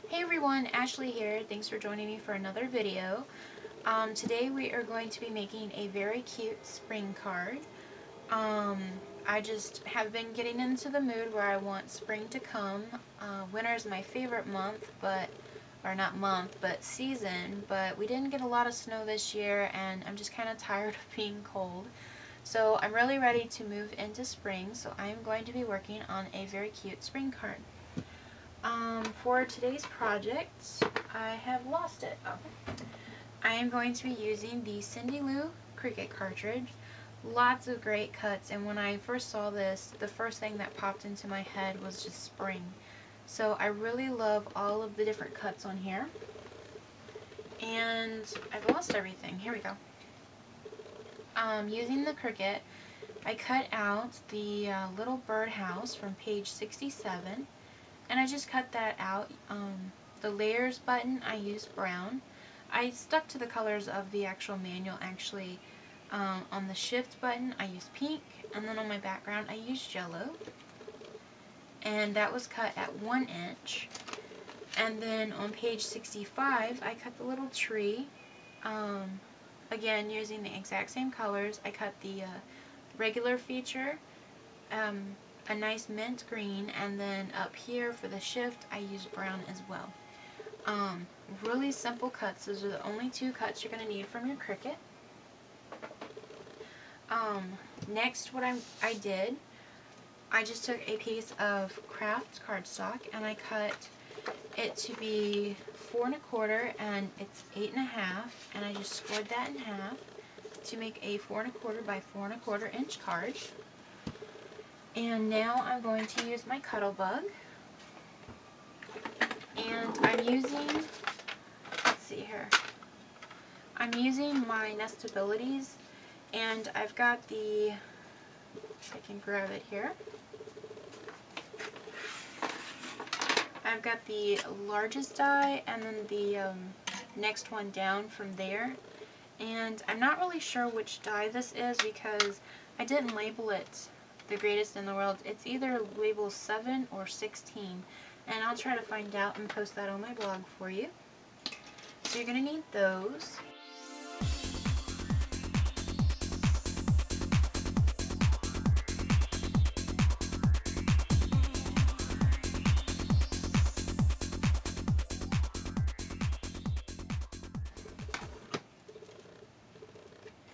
Hey everyone, Ashley here. Thanks for joining me for another video. Today we are going to be making a very cute spring card. I just have been getting into the mood where I want spring to come. Winter is my favorite month, or not month, but season, but we didn't get a lot of snow this year and I'm just kind of tired of being cold. So I'm really ready to move into spring, so I'm going to be working on a very cute spring card. For today's project, I have lost it. Oh. I am going to be using the Cindy Lou Cricut cartridge. Lots of great cuts, and when I first saw this, the first thing that popped into my head was just spring. So I really love all of the different cuts on here. And I've lost everything. Here we go. Using the Cricut, I cut out the little birdhouse from page 67. And I just cut that out. The layers button, I used brown. I stuck to the colors of the actual manual actually. On the shift button, I used pink. And then on my background, I used yellow. And that was cut at 1 inch. And then on page 65, I cut the little tree. Again, using the exact same colors. I cut the regular feature. A nice mint green, and then up here for the shift I used brown as well. Really simple cuts. Those are the only two cuts you're going to need from your Cricut. Next what I did, I just took a piece of craft cardstock and I cut it to be 4 1/4 and it's 8 1/2, and I just scored that in half to make a 4 1/4 by 4 1/4 inch card. And now I'm going to use my Cuttlebug, and I'm using, let's see here, I'm using my Nestabilities, and I've got the, if I can grab it here, I've got the largest die and then the next one down from there, and I'm not really sure which die this is because I didn't label it the greatest in the world. It's either label 7 or 16, and I'll try to find out and post that on my blog for you. So you're going to need those.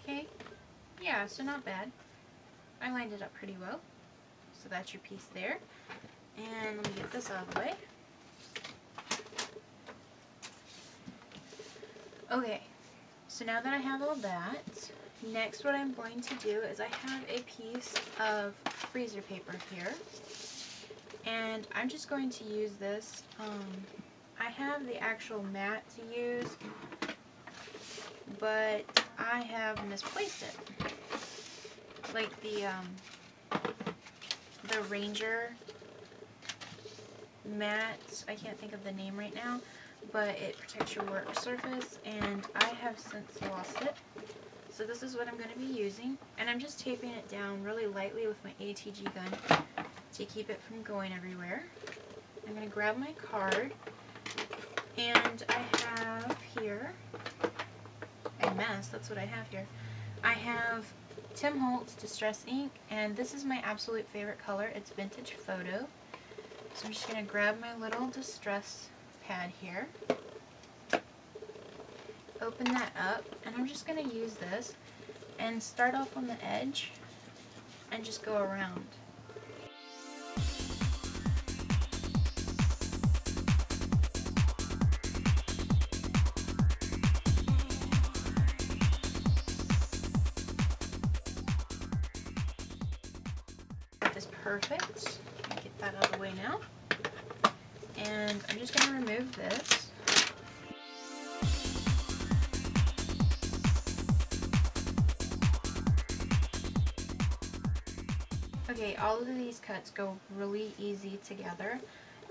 Okay, yeah, so not bad. I lined it up pretty well. So that's your piece there. And let me get this out of the way. Okay, so now that I have all that, next what I'm going to do is I have a piece of freezer paper here. And I'm just going to use this. I have the actual mat to use, but I have misplaced it. Like the Ranger mat, I can't think of the name right now, but it protects your work surface, and I have since lost it. So this is what I'm going to be using, and I'm just taping it down really lightly with my ATG gun to keep it from going everywhere. I'm going to grab my card, and I have here a mess. That's what I have here. I have Tim Holtz Distress Ink, and this is my absolute favorite color. It's Vintage Photo. So I'm just going to grab my little distress pad here, open that up, and I'm just going to use this and start off on the edge and just go around. That is perfect. Get that out of the way now. And I'm just going to remove this. Okay, all of these cuts go really easy together,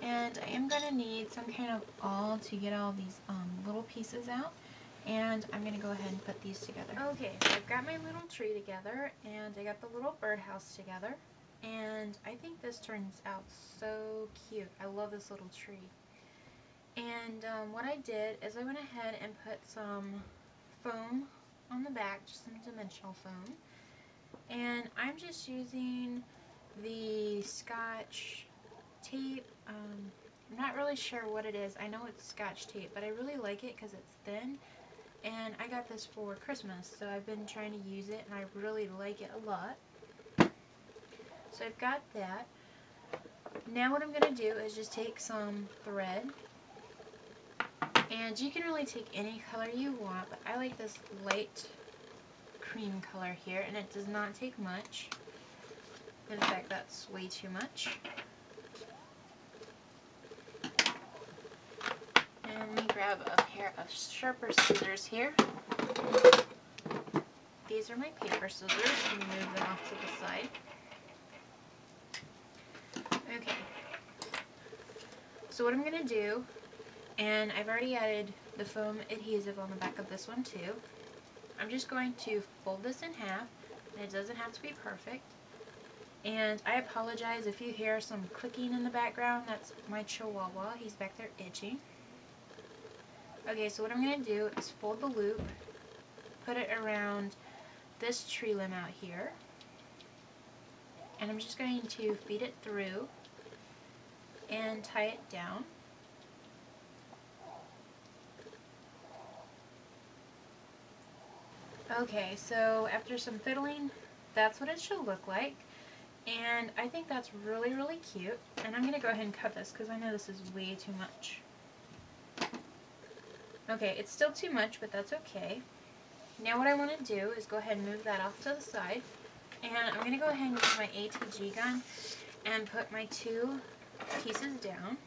and I am going to need some kind of awl to get all these little pieces out, And I'm going to go ahead and put these together. Okay, so I've got my little tree together, and I got the little birdhouse together. And I think this turns out so cute. I love this little tree. And what I did is I went ahead and put some foam on the back, just some dimensional foam. And I'm just using the Scotch tape. I'm not really sure what it is. I know it's Scotch tape, but I really like it because it's thin. And I got this for Christmas, so I've been trying to use it, and I really like it a lot. So I've got that. Now what I'm going to do is just take some thread, and you can really take any color you want, but I like this light cream color here, and it does not take much. In fact, that's way too much. And let me grab a pair of sharper scissors here. These are my paper scissors. Let me move them off to the side. Okay. So what I'm going to do, and I've already added the foam adhesive on the back of this one too. I'm just going to fold this in half, and it doesn't have to be perfect. And I apologize if you hear some clicking in the background. That's my Chihuahua. He's back there itching. Okay, so what I'm going to do is fold the loop, put it around this tree limb out here, and I'm just going to feed it through and tie it down. Okay, so after some fiddling, that's what it should look like. And I think that's really, really cute. And I'm going to go ahead and cut this because I know this is way too much. Okay, it's still too much, but that's okay. Now what I want to do is go ahead and move that off to the side. And I'm going to go ahead and use my ATG gun and put my two pieces down.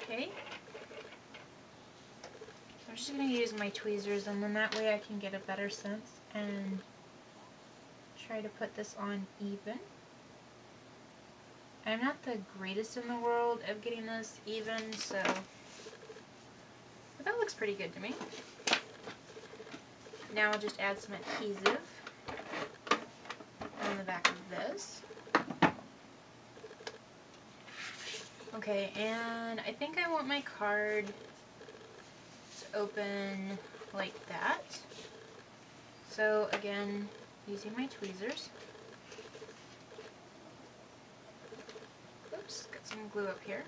Okay. I'm just going to use my tweezers, and then that way I can get a better sense and try to put this on even. I'm not the greatest in the world of getting this even, so but that looks pretty good to me. Now I'll just add some adhesive on the back of this. Okay, and I think I want my card to open like that. So again, using my tweezers. Oops, got some glue up here.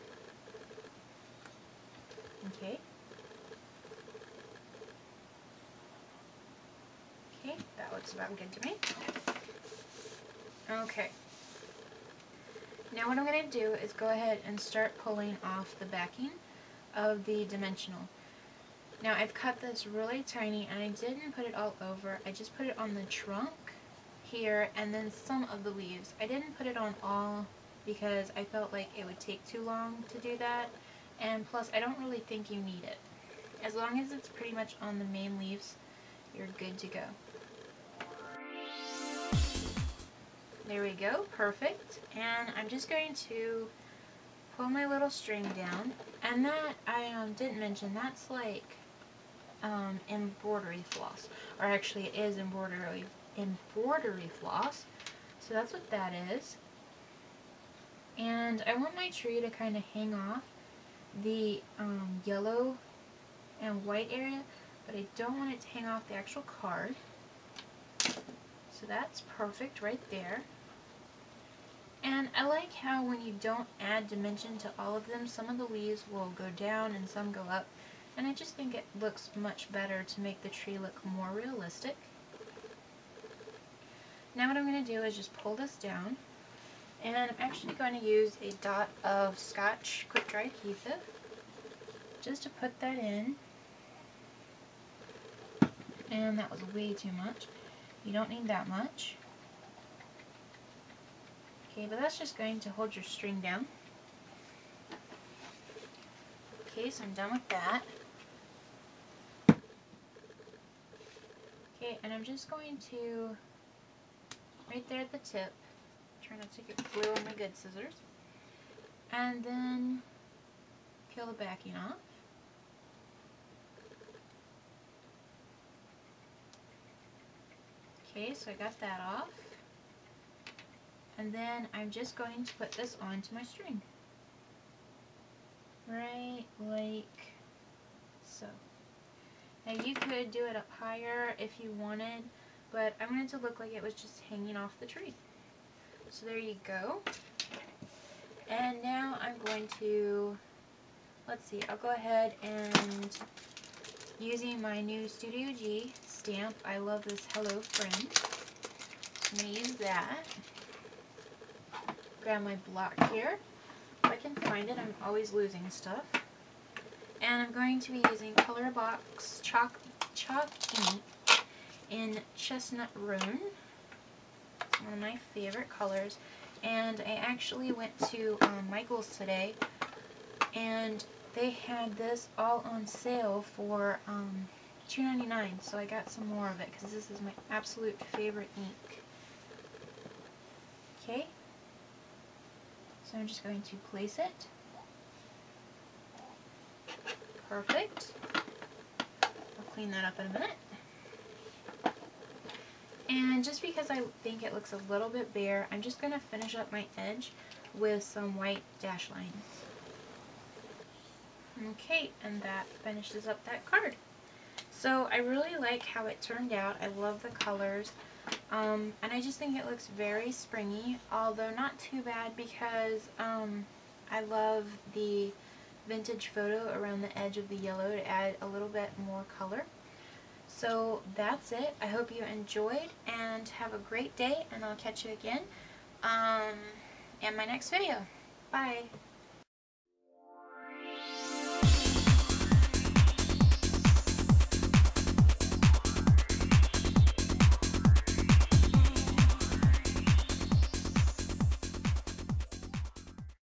Okay. Okay, that looks about good to me. Okay. Now what I'm going to do is go ahead and start pulling off the backing of the dimensional. Now I've cut this really tiny, and I didn't put it all over. I just put it on the trunk here and then some of the leaves. I didn't put it on all because I felt like it would take too long to do that, and plus I don't really think you need it. As long as it's pretty much on the main leaves, you're good to go. There we go, perfect. And I'm just going to pull my little string down, and that I didn't mention, that's like embroidery floss, or actually it is embroidery floss, so that's what that is. And I want my tree to kind of hang off the yellow and white area, but I don't want it to hang off the actual card. So that's perfect right there. And I like how when you don't add dimension to all of them, some of the leaves will go down and some go up. And I just think it looks much better to make the tree look more realistic. Now what I'm going to do is just pull this down. And I'm actually going to use a dot of Scotch quick dry adhesive just to put that in. And that was way too much. You don't need that much. Okay, but that's just going to hold your string down. Okay, so I'm done with that. Okay, and I'm just going to, right there at the tip, try not to get glue on my good scissors. And then peel the backing off. Okay, so I got that off. And then I'm just going to put this onto my string. Right like so. Now you could do it up higher if you wanted, but I wanted it to look like it was just hanging off the tree. So there you go. And now I'm going to, let's see, I'll go ahead and using my new Studio G stamp, I love this Hello Friend. So I'm going to use that. Grab my block here. If I can find it, I'm always losing stuff. And I'm going to be using Colorbox chalk ink in Chestnut Roan. It's one of my favorite colors. And I actually went to Michael's today, and they had this all on sale for $2.99. So I got some more of it because this is my absolute favorite ink. Okay. So I'm just going to place it. Perfect. I'll clean that up in a minute. And just because I think it looks a little bit bare, I'm just going to finish up my edge with some white dash lines. Okay, and that finishes up that card. So I really like how it turned out. I love the colors. And I just think it looks very springy, although not too bad because I love the vintage photo around the edge of the yellow to add a little bit more color. So that's it. I hope you enjoyed and have a great day, and I'll catch you again in my next video. Bye!